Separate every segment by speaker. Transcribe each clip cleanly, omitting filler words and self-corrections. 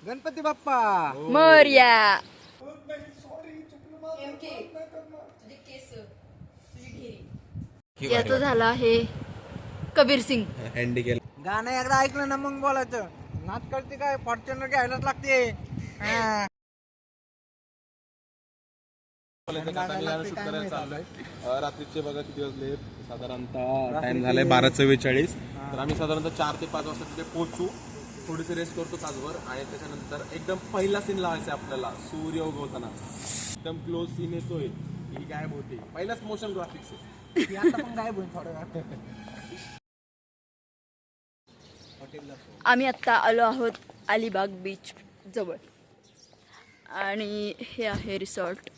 Speaker 1: गणपती बाप्पा
Speaker 2: मोरया. याचं झालं आहे कबीर सिंग.
Speaker 1: गाणं एकदा ऐकलं ना मग बोलायचं. नाच करते काय फॉर्च्युनर घ्यायलाच लागते. हा.
Speaker 3: रात्रीचे बघा किती वाजले, साधारणतः टाइम झालाय 12:44. तर आम्ही साधारणतः 4 ते 5 वाजता तिथे पोहोचू. थोडीशी रेस्ट करतो तासभर आणि त्याच्यानंतर एकदम पहिला सीन लावायचा आहे आपल्याला. सूर्य उगवताना एकदम क्लोज सीन येतोय, ही गायब होते. पहिलाच मोशन ग्राफिक्स आहे.
Speaker 1: ती आता पण गायब होईल थोड्या वेळात.
Speaker 2: आम्ही आत्ता आलो आहोत अलिबाग बीच जवळ आणि हे आहे रिसॉर्ट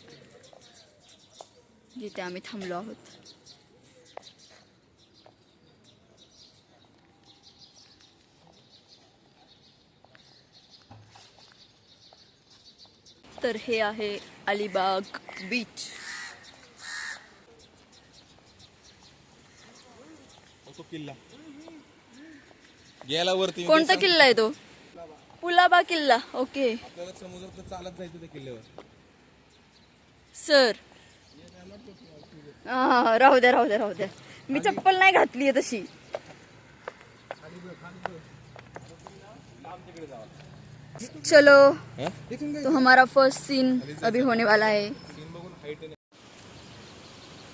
Speaker 2: जिथे आम्ही थांबलो आहोत. तर हे आहे अलिबाग बीच.
Speaker 3: तो किल्ला गेला वरती.
Speaker 2: कोणता किल्ला आहे तो? कुलाबा किल्ला. ओके
Speaker 3: आपल्याला समुद्रात चालत जायचं त्या किल्ल्यावर.
Speaker 2: सर. राहू द्या राहू द्या राहू द्या. मी चप्पल नाही घातली आहे तशी. चलो तो हमारा फर्स्ट सीन अभी होने वाला है.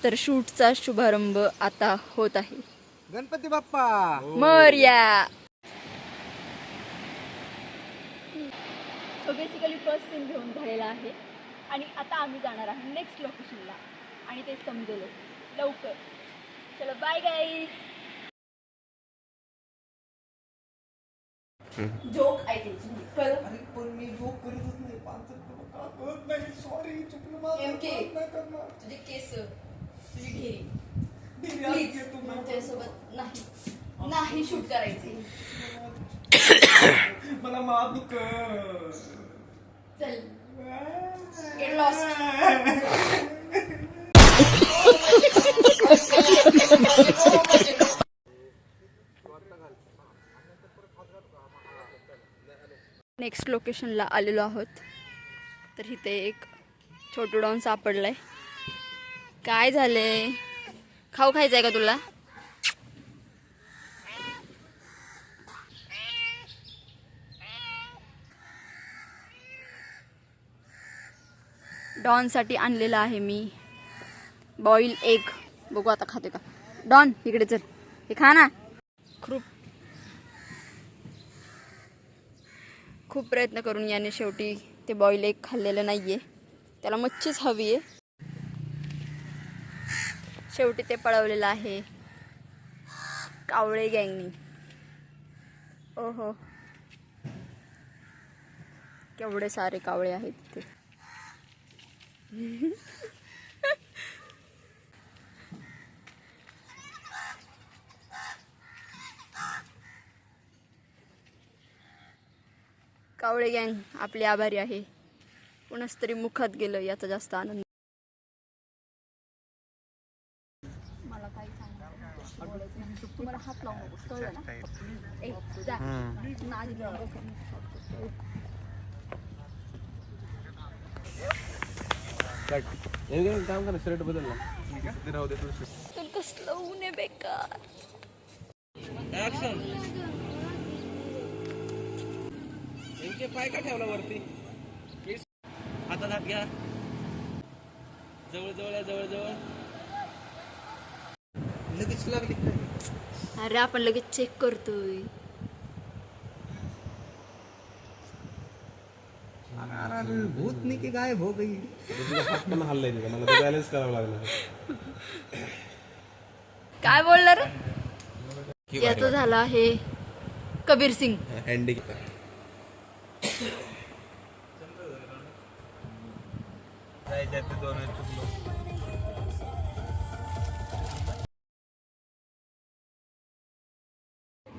Speaker 2: तर शूटचा शुभारंभ आता होत आहे.
Speaker 1: Ganpati Bappa
Speaker 2: Morya. So basically first scene घेऊन झालेला आहे आणि आता आम्ही जाणार आहे नेक्स्ट लोकेशनला आणि ते समजेल लवकर. चलो बाय गाईज. जोक ऐकायची
Speaker 1: अरे पण मी जोक करतच नाही. कळत नाही. सॉरी चुकलं माझं.
Speaker 2: तुझे केस तुझी ढेरी प्लीज तुझ्यासोबत नाही शूट करायचे.
Speaker 1: मला माफ कर.
Speaker 2: चल गेट लॉस्ट. नेक्स्ट लोकेशनला आलेलो आहोत. तर इथे एक छोटू डॉन सापडलाय. काय झालंय? खाऊ खायचंय का तुला? डॉनसाठी आणलेला आहे मी बॉईल एग. बघू आता खाते का. डॉन इकडे चल, हे खा ना. खूप प्रयत्न करून याने शेवटी ते बॉईल एग खाल्लेलं नाहीये. त्याला मच्छीच हवी आहे. शेवटी ते पळवलेलं आहे कावळे गँगनी. ओहो केवढे सारे कावळे आहेत तिथे. कावळे गँग आपले आभारी आहे. कोणाच तरी मुखात गेलं याचा जास्त आनंद. मला काही सांगायचं तुम्हाला हात लावू नकोस कळलं ना. ए जा नादी लावू नको.
Speaker 3: काम करा, शर्ट बदलला राहू दे.
Speaker 2: तर कसलं ऊन आहे बेकार.
Speaker 3: पाय का ठेवला वरती? हातात हात घ्या. जवळ जवळ जवळ जवळ.
Speaker 1: लगेच लागली.
Speaker 2: अरे आपण लगेच चेक करतोय.
Speaker 1: भूत नाही की गायब हो गई.
Speaker 3: तुझा हात पण हल्लाय नाही का? मला तो बॅलन्स करावा लागला.
Speaker 2: काय बोलला रे? याचं झालं आहे कबीर सिंग.
Speaker 3: हँडी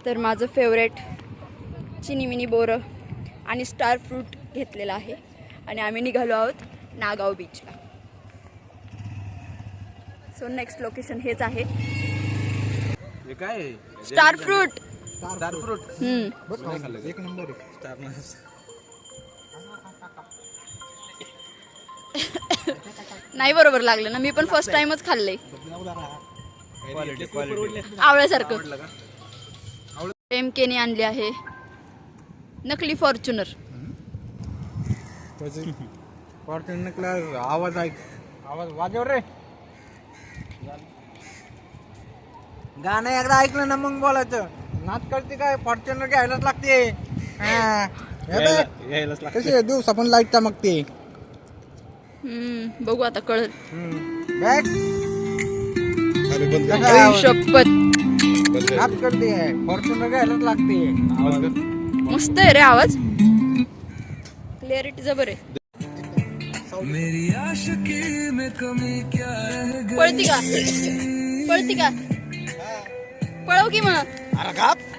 Speaker 2: तर माझं फेवरेट चिनी मिनी बोरं आणि स्टार फ्रूट घेतलेला आहे आणि आम्ही निघालो आहोत नागाव बीचला. सो नेक्स्ट लोकेशन हेच आहे.
Speaker 3: हे काय?
Speaker 2: Star fruit.
Speaker 3: Star fruit.
Speaker 1: एक नंबर आहे.
Speaker 2: नाही बरोबर लागलं ना, मी पण फर्स्ट टाइमच खाल्लंय आवळ्यासारखं. MK ने आणली आहे नकली फॉर्च्युनर.
Speaker 1: फॉर्च्युनर आवाज वाजव रे. गाणं एकदा ऐकलं ना मग बोलायचं. नाच करते काय, फॉर्च्युनर घ्यायलाच लागते. कशी दिवस आपण लाईट चमकते.
Speaker 2: बघू आता कळत.
Speaker 1: बॅग
Speaker 2: शपथ
Speaker 1: नाच करते, फॉर्च्युनर घ्यायलाच लागते.
Speaker 2: मस्त आहे रे आवाज, क्लिअरिटी जबर आहे. पळती का पळती का, पळव की मग.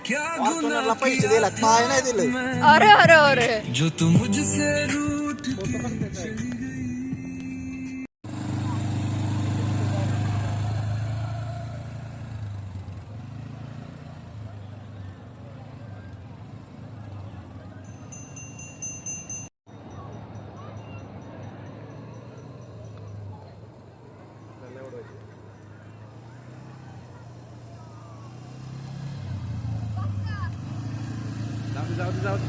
Speaker 1: फॉर्च्युनरला पैसे दिला, काय नाही दिलं.
Speaker 2: अरे अरे अरे
Speaker 4: जो तू मुझसे रूठ
Speaker 3: जाऊ दे.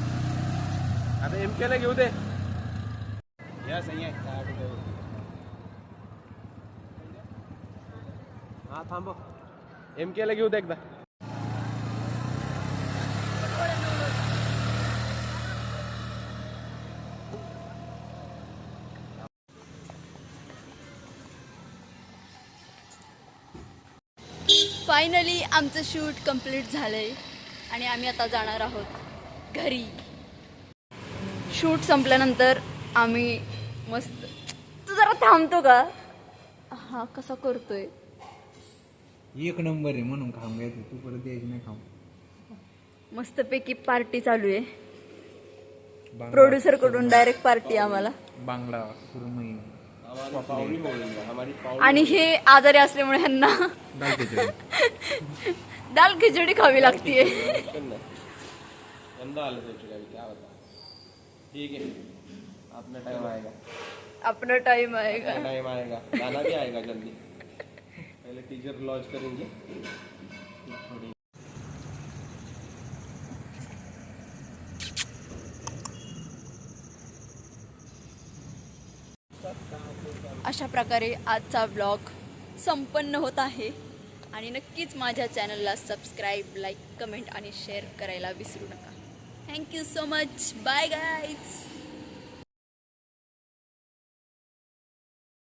Speaker 3: आता MK ला घेऊ दे. हा थांब, MK ला घेऊ दे एकदा.
Speaker 2: फायनली आमचं शूट कंप्लीट झालंय आणि आम्ही आता जाणार आहोत घरी. शूट संपल्यानंतर आम्ही मस्त, तू जरा थांबतो का, हा कसा करतोय.
Speaker 1: एक नंबर आहे म्हणून खाऊन घ्यायचं, तू परत यायची नाही खाऊ.
Speaker 2: मस्तपैकी पार्टी चालू आहे, प्रोड्युसर कडून डायरेक्ट पार्टी आम्हाला.
Speaker 1: बांगडा सुरमई
Speaker 2: आणि हे आजारी असल्यामुळे ह्यांना दाल खिचडी खावी लागतीये.
Speaker 3: ठीक है, अपना टाइम आएगा.
Speaker 2: अपना टाइम आएगा.
Speaker 3: टाइम आएगा, गाना भी आएगा जल्दी. पहले टीजर लॉन्च करेंगे.
Speaker 2: अशा प्रकारे आजचा व्लॉग संपन्न होत आहे आणि नक्कीच माझ्या चॅनलला सबस्क्राईब, लाईक, कमेंट आणि शेअर करायला विसरू नका. Thank you so much. Bye guys.